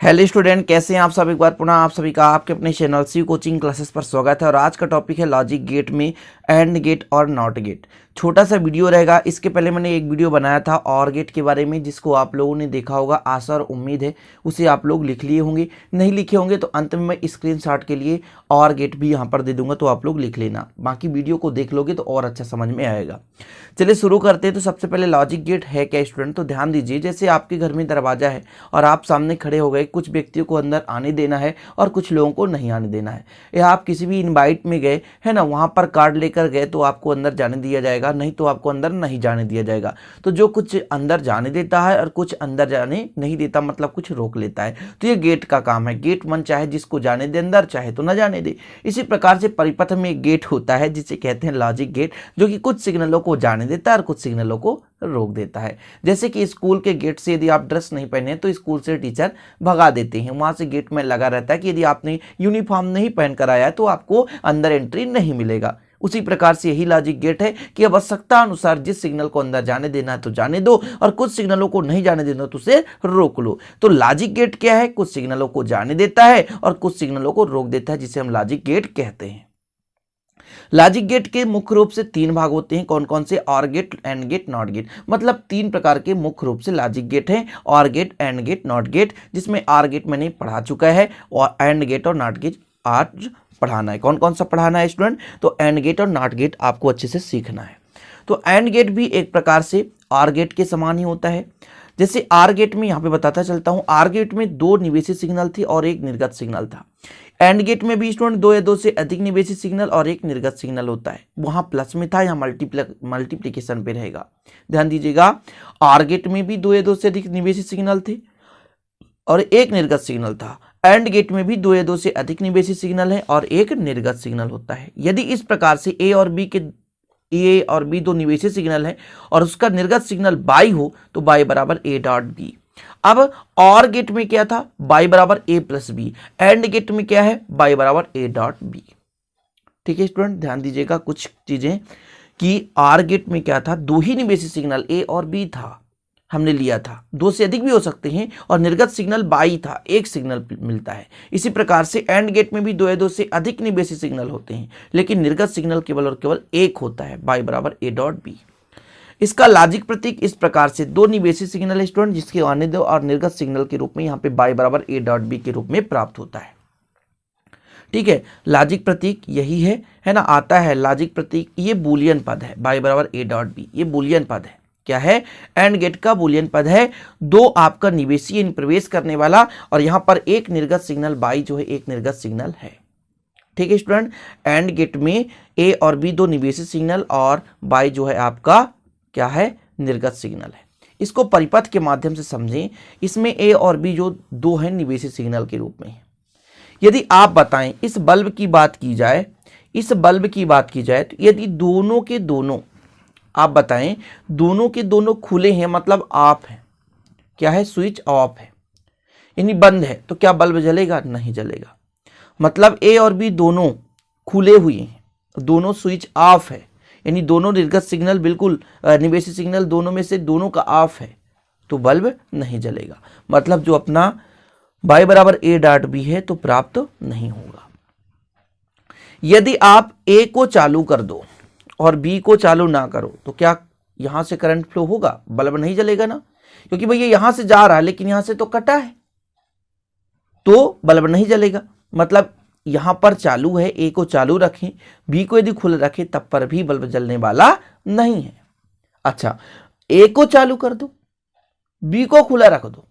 Hello student, कैसे हैं आप सब। एक बार पुनः आप सभी का आपके अपने चैनल सी कोचिंग क्लासेस पर स्वागत है। और आज का टॉपिक है लॉजिक गेट में एंड गेट और नॉट गेट। छोटा सा वीडियो रहेगा। इसके पहले मैंने एक वीडियो बनाया था और गेट के बारे में, जिसको आप लोगों ने देखा होगा। आशा और उम्मीद है उसे आप लोग लिख लिए होंगे। नहीं लिखे होंगे तो अंत में मैं स्क्रीनशॉट के लिए और गेट भी यहाँ पर दे दूंगा, तो आप लोग लिख लेना। बाकी वीडियो को देख लोगे तो और अच्छा समझ में आएगा। चलिए शुरू करते हैं। तो सबसे पहले लॉजिक गेट है क्या स्टूडेंट, तो ध्यान दीजिए। जैसे आपके घर में दरवाजा है और आप सामने खड़े हो गए, कुछ व्यक्तियों को अंदर आने देना है और कुछ लोगों को नहीं आने देना है। या आप किसी भी इनवाइट में गए है ना, वहां पर कार्ड लेकर गए तो आपको अंदर जाने दिया जाएगा, नहीं तो आपको अंदर नहीं जाने दिया जाएगा। तो जो कुछ अंदर जाने देता है और कुछ अंदर जाने नहीं देता, मतलब कुछ रोक लेता है, तो ये गेट का काम है। गेट मन चाहे जिसको जाने दे अंदर, चाहे तो ना जाने दे। इसी प्रकार से परिपथ में एक गेट होता है जिसे कहते हैं लॉजिक गेट, जो कि कुछ सिग्नलों को जाने देता है और कुछ सिग्नलों को रोक देता है। जैसे कि स्कूल के गेट से यदि आप ड्रेस नहीं पहने तो स्कूल से टीचर भगा देते हैं। वहां से गेट में लगा रहता है कि यदि आपने यूनिफॉर्म नहीं पहन कर आया है तो आपको अंदर एंट्री नहीं मिलेगा। उसी प्रकार से यही लॉजिक गेट है कि आवश्यकता अनुसार जिस सिग्नल को अंदर जाने देना है तो जाने दो, और कुछ सिग्नलों को नहीं जाने देना तो उसे रोक लो। तो लॉजिक गेट क्या है, कुछ सिग्नलों को जाने देता है और कुछ सिग्नलों को रोक देता है, जिसे हम लॉजिक गेट कहते हैं। लॉजिक गेट के मुख्य रूप से तीन भाग होते हैं। कौन कौन से? Or gate, and gate, not gate. मतलब तीन प्रकार के मुख्य रूप से लॉजिक गेट हैं। Or gate, and gate, not gate. जिसमें ऑर गेट मैंने पढ़ा चुका है और एंड गेट और नॉट गेट आज पढ़ाना है। कौन कौन सा पढ़ाना है स्टूडेंट? तो एंड गेट और नॉट गेट आपको अच्छे से सीखना है। तो एंड गेट भी एक प्रकार से ऑर गेट के समान ही होता है। जैसे आर गेट में यहाँ पे बताता चलता हूँ, आर गेट में दो निवेशी सिग्नल थे और एक निर्गत सिग्नल था। एंड गेट में भी स्टूडेंट दो या दो से अधिक निवेशी सिग्नल और एक निर्गत सिग्नल होता है। वहां प्लस में था, यहाँ मल्टीप्लीकेशन पे रहेगा। ध्यान दीजिएगा, आर गेट में भी दो या दो से अधिक निवेशी सिग्नल थे और एक निर्गत सिग्नल था। एंड गेट में भी दो या दो से अधिक निवेशी सिग्नल है और एक निर्गत सिग्नल होता है। यदि इस प्रकार से ए और बी दो निवेशी सिग्नल है और उसका निर्गत सिग्नल बाई हो तो बाई बराबर ए डॉट बी। अब और गेट में क्या था? बाई बराबर ए प्लस बी। एंड गेट में क्या है? बाई बराबर ए डॉट बी। ठीक है स्टूडेंट, ध्यान दीजिएगा कुछ चीजें कि आर गेट में क्या था, दो ही निवेशी सिग्नल ए और बी था, हमने लिया था। दो से अधिक भी हो सकते हैं और निर्गत सिग्नल बाई था, एक सिग्नल मिलता है। इसी प्रकार से एंड गेट में भी दो या दो से अधिक निवेशी सिग्नल होते हैं, लेकिन निर्गत सिग्नल केवल और केवल एक होता है, बाई बराबर ए डॉट बी। इसका लॉजिक प्रतीक इस प्रकार से दो निवेशी सिग्नल स्टूडेंट जिसके आने दो और निर्गत सिग्नल के रूप में यहाँ पे बाई बराबर ए डॉट बी के रूप में प्राप्त होता है। ठीक है, लॉजिक प्रतीक यही है ना, आता है लॉजिक प्रतीक। ये बूलियन पद है, बाई बराबर ए डॉट बी, ये बूलियन पद है। क्या है? एंड गेट का बूलियन पद है। दो आपका निवेशी यानी प्रवेश करने वाला और यहां पर एक निर्गत सिग्नल बाई जो है एक निर्गत सिग्नल है। ठीक है स्टूडेंट, एंड गेट में ए और बी दो निवेशी सिग्नल और बाई जो है आपका क्या है? निर्गत सिग्नल है। इसको परिपथ के माध्यम से समझें। इसमें ए और बी जो दो हैं निवेशी सिग्नल के रूप में। यदि आप बताएं इस बल्ब की बात की जाए, तो यदि दोनों के दोनों आप बताएं, दोनों के दोनों खुले हैं मतलब ऑफ है। क्या है? स्विच ऑफ है यानी बंद है, तो क्या बल्ब जलेगा? नहीं जलेगा। मतलब ए और बी दोनों खुले हुए हैं, दोनों स्विच ऑफ है, यानी दोनों निर्गत सिग्नल बिल्कुल निवेशी सिग्नल दोनों में से दोनों का ऑफ है, तो बल्ब नहीं जलेगा। मतलब जो अपना बाई बराबर ए डॉट बी है तो प्राप्त नहीं होगा। यदि आप ए को चालू कर दो और बी को चालू ना करो तो क्या यहां से करंट फ्लो होगा? बल्ब नहीं जलेगा ना, क्योंकि भैया यहां से जा रहा है लेकिन यहां से तो कटा है, तो बल्ब नहीं जलेगा। मतलब यहां पर चालू है, ए को चालू रखें, बी को यदि खुला रखें तब पर भी बल्ब जलने वाला नहीं है। अच्छा, ए को चालू कर दो, बी को खुला रख दो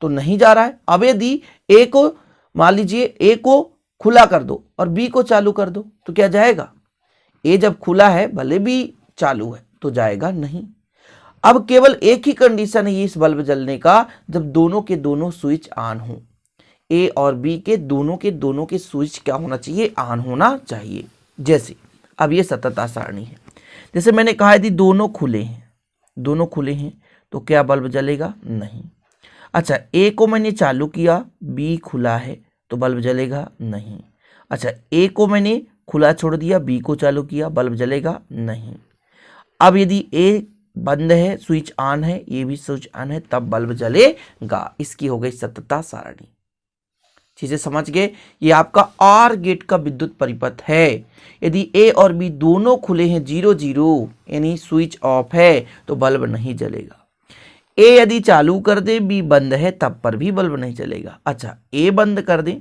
तो नहीं जा रहा है। अब यदि ए को मान लीजिए ए को खुला कर दो और बी को चालू कर दो तो क्या जाएगा? ए जब खुला है भले भी चालू है तो जाएगा नहीं। अब केवल एक ही कंडीशन है इस बल्ब जलने का, जब दोनों के दोनों स्विच ऑन हो। ए और बी के दोनों के स्विच क्या होना चाहिए? ऑन होना चाहिए। जैसे अब ये सततता सारणी है, जैसे मैंने कहा यदि दोनों खुले हैं तो क्या बल्ब जलेगा? नहीं। अच्छा, ए को मैंने चालू किया, बी खुला है तो बल्ब जलेगा? नहीं। अच्छा, ए को मैंने खुला छोड़ दिया, बी को चालू किया, बल्ब जलेगा? नहीं। अब यदि ए बंद है, स्विच ऑन है, ये भी स्विच ऑन है, तब बल्ब जलेगा। इसकी हो गई सततता सारणी। चीजें समझ गए। ये आपका आर गेट का विद्युत परिपथ है। यदि ए और बी दोनों खुले हैं 0 0 यानी स्विच ऑफ है तो बल्ब नहीं जलेगा। ए यदि चालू कर दे बी बंद है तब पर भी बल्ब नहीं जलेगा। अच्छा, ए बंद कर दें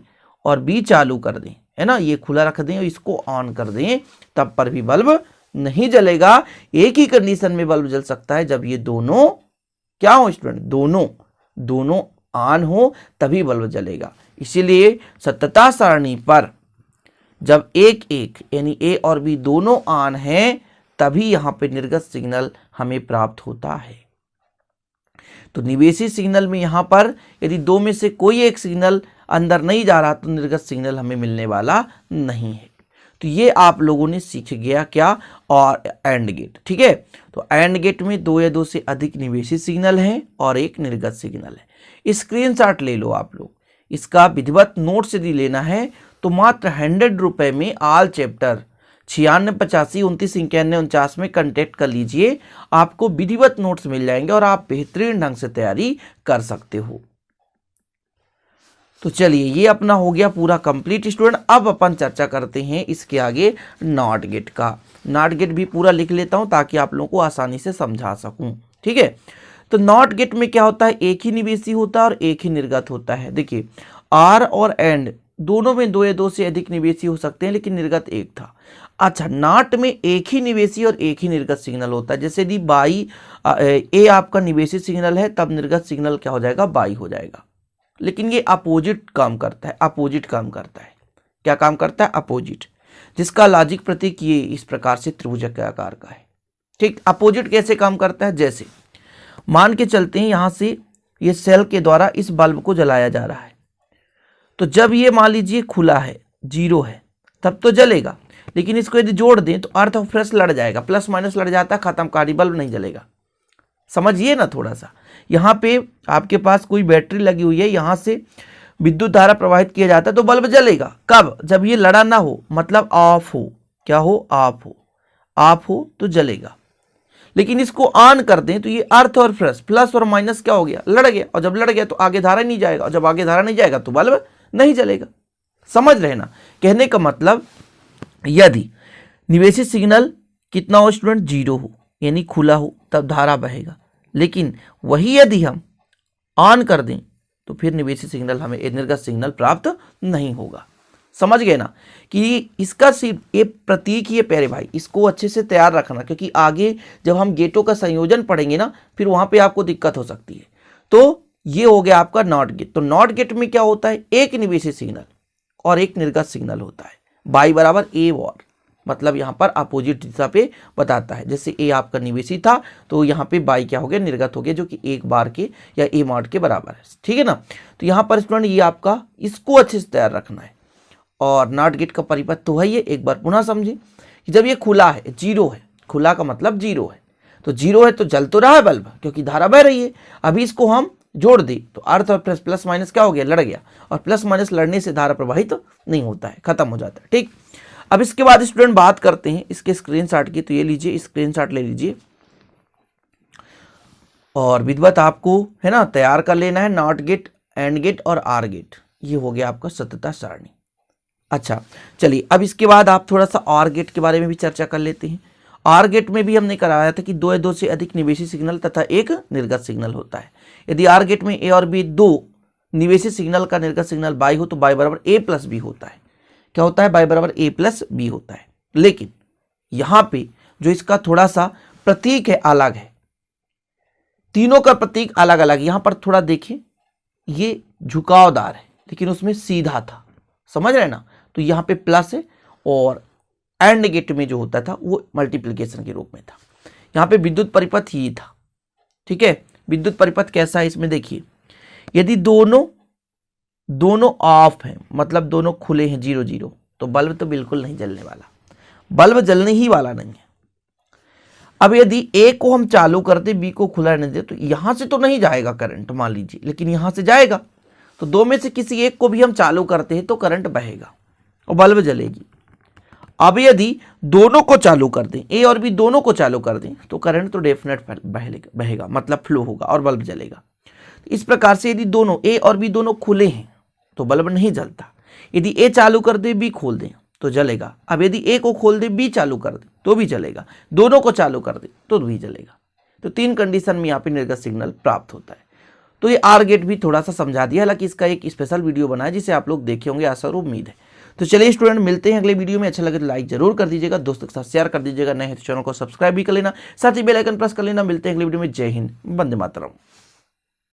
और बी चालू कर दें, है ना, ये खुला रख दें और इसको ऑन कर दें तब पर भी बल्ब नहीं जलेगा। एक ही कंडीशन में बल्ब जल सकता है, जब ये दोनों क्या हो स्टूडेंट, दोनों ऑन हो तभी बल्ब जलेगा। इसीलिए सत्यता सारणी पर जब एक एक यानी ए और बी दोनों ऑन हैं तभी यहां पे निर्गत सिग्नल हमें प्राप्त होता है। तो निवेशी सिग्नल में यहां पर यदि दो में से कोई एक सिग्नल अंदर नहीं जा रहा तो निर्गत सिग्नल हमें मिलने वाला नहीं है। तो ये आप लोगों ने सीख गया क्या, और एंड गेट। ठीक है, तो एंड गेट में 2 या 2 से अधिक निवेशी सिग्नल है और एक निर्गत सिग्नल है। स्क्रीनशॉट ले लो आप लोग। इसका विधिवत नोट्स यदि लेना है तो मात्र 100 रुपए में ऑल चैप्टर 96 85 29 91 49 में कांटेक्ट कर लीजिए। आपको विधिवत नोट्स मिल जाएंगे और आप बेहतरीन ढंग से तैयारी कर सकते हो। तो चलिए, ये अपना हो गया पूरा कंप्लीट स्टूडेंट। अब अपन चर्चा करते हैं इसके आगे नॉट गेट का। नॉट गेट भी पूरा लिख लेता हूं ताकि आप लोगों को आसानी से समझा सकूं। ठीक है, तो नॉट गेट में क्या होता है, एक ही निवेशी होता है और एक ही निर्गत होता है। देखिए, आर और एंड दोनों में 2 या 2 से अधिक निवेशी हो सकते हैं, लेकिन निर्गत एक था। अच्छा, नॉट में एक ही निवेशी और एक ही निर्गत सिग्नल होता है। जैसे यदि बाई ए आपका निवेशी सिग्नल है तब निर्गत सिग्नल क्या हो जाएगा, बाई हो जाएगा। लेकिन ये अपोजिट काम करता है, अपोजिट काम करता है। क्या काम करता है, अपोजिट, जिसका लॉजिक प्रतीक ये इस प्रकार से त्रिभुज के आकार का है। ठीक, अपोजिट कैसे काम करता है, जैसे मान के चलते हैं यहां से ये सेल के द्वारा इस बल्ब को जलाया जा रहा है, तो जब ये मान लीजिए खुला है 0 है तब तो जलेगा, लेकिन इसको यदि जोड़ दें तो अर्थ और प्लस लड़ जाएगा, प्लस माइनस लड़ जाता है, खत्म, कहानी, बल्ब नहीं जलेगा। समझिए ना थोड़ा सा। यहाँ पे आपके पास कोई बैटरी लगी हुई है, यहाँ से विद्युत धारा प्रवाहित किया जाता है तो बल्ब जलेगा। कब, जब ये लड़ा ना हो, मतलब ऑफ हो। क्या हो, ऑफ हो। ऑफ हो तो जलेगा। लेकिन इसको ऑन कर दें तो ये अर्थ और प्लस और माइनस क्या हो गया, लड़ गया, और जब लड़ गया तो आगे धारा नहीं जाएगा, और जब आगे धारा नहीं जाएगा तो बल्ब नहीं जलेगा। समझ रहे ना, कहने का मतलब यदि निवेशी सिग्नल कितना हो स्टूडेंट, 0 हो यानी खुला हो तब धारा बहेगा, लेकिन वही यदि हम ऑन कर दें तो फिर निवेशी सिग्नल हमें निर्गत सिग्नल प्राप्त नहीं होगा। समझ गए ना कि इसका सिर्फ ये प्रतीक ही है प्यारे भाई, इसको अच्छे से तैयार रखना, क्योंकि आगे जब हम गेटों का संयोजन पढ़ेंगे ना फिर वहां पे आपको दिक्कत हो सकती है। तो ये हो गया आपका नॉट गेट। तो नॉट गेट में क्या होता है, एक निवेशी सिग्नल और एक निर्गत सिग्नल होता है। बाई बराबर ए और, मतलब यहाँ पर अपोजिट दिशा पे बताता है। जैसे ए आपका निवेशी था तो यहाँ पे बाई क्या हो गया, निर्गत हो गया, जो कि 1 बार के या ए मॉड के बराबर है। ठीक है ना, तो यहाँ पर स्टूडेंट ये आपका इसको अच्छे से तैयार रखना है। और नॉट गेट का परिपथ तो है ये, एक बार पुनः समझे कि जब ये खुला है, 0 है, खुला का मतलब 0 है, तो 0 है तो जल तो रहा है बल्ब क्योंकि धारा बह रही है। अभी इसको हम जोड़ दे तो अर्थ और प्लस माइनस क्या हो गया, लड़ गया, और प्लस माइनस लड़ने से धारा प्रवाहित तो नहीं होता है, खत्म हो जाता है। ठीक, अब इसके बाद स्टूडेंट बात करते हैं इसके स्क्रीनशॉट की। तो ये लीजिए, स्क्रीनशॉट ले लीजिए और विधिवत आपको है ना तैयार कर लेना है। नॉट गेट, एंड गेट और आर गेट, ये हो गया आपका सत्यता सारणी। अच्छा चलिए, अब इसके बाद आप थोड़ा सा आर गेट के बारे में भी चर्चा कर लेते हैं। आर गेट में भी हमने कराया था कि 2 या 2 से अधिक निवेशी सिग्नल तथा एक निर्गत सिग्नल होता है। यदि आर गेट में ए और बी 2 निवेशी सिग्नल का निर्गत सिग्नल बाई हो तो बाई बराबर ए प्लस बी होता है। क्या होता है, बाई बराबर ए प्लस बी होता है। लेकिन यहां पे जो इसका थोड़ा सा प्रतीक है अलग है, तीनों का प्रतीक अलग अलग। यहां पर थोड़ा देखिए, ये झुकावदार है लेकिन उसमें सीधा था, समझ रहे ना, तो यहां पे प्लस है। और एंड गेट में जो होता था वो मल्टीप्लिकेशन के रूप में था। यहां पे विद्युत परिपथ ही था। ठीक है, विद्युत परिपथ कैसा है इसमें देखिए, यदि दोनों ऑफ हैं, मतलब दोनों खुले हैं 0 0, तो बल्ब तो बिल्कुल नहीं जलने वाला, बल्ब जलने ही वाला नहीं है। अब यदि ए को हम चालू कर दे, बी को खुला रहने दे, तो यहां से तो नहीं जाएगा करंट मान लीजिए, लेकिन यहां से जाएगा। तो 2 में से किसी एक को भी हम चालू करते हैं तो करंट बहेगा और बल्ब जलेगी। अब यदि दोनों को चालू कर दें, ए और बी दोनों को चालू कर दें, तो करंट तो डेफिनेट बहेगा, मतलब फ्लो होगा और बल्ब जलेगा। इस प्रकार से यदि दोनों ए और बी दोनों खुले हैं तो बल्ब नहीं जलता। यदि ए चालू कर दे बी खोल दें तो जलेगा। अब यदि ए को खोल दे बी चालू कर दे तो भी जलेगा, दोनों को चालू कर दे तो भी जलेगा। तो 3 कंडीशन में यहाँ पे निर्गत सिग्नल प्राप्त होता है। तो ये आर गेट भी थोड़ा सा समझा दिया, हालांकि इसका एक स्पेशल वीडियो बना है जिसे आप लोग देखे होंगे, आशा और उम्मीद है। तो चलिए स्टूडेंट, मिलते हैं अगले वीडियो में। अच्छा लगे तो लाइक जरूर कर दीजिएगा, दोस्तों के साथ शेयर कर दीजिएगा, नए हैं तो चैनल को सब्सक्राइब भी कर लेना, साथ ही बेल आइकन प्रेस कर लेना। मिलते हैं अगले वीडियो में। जय हिंद, वंदे मातरम।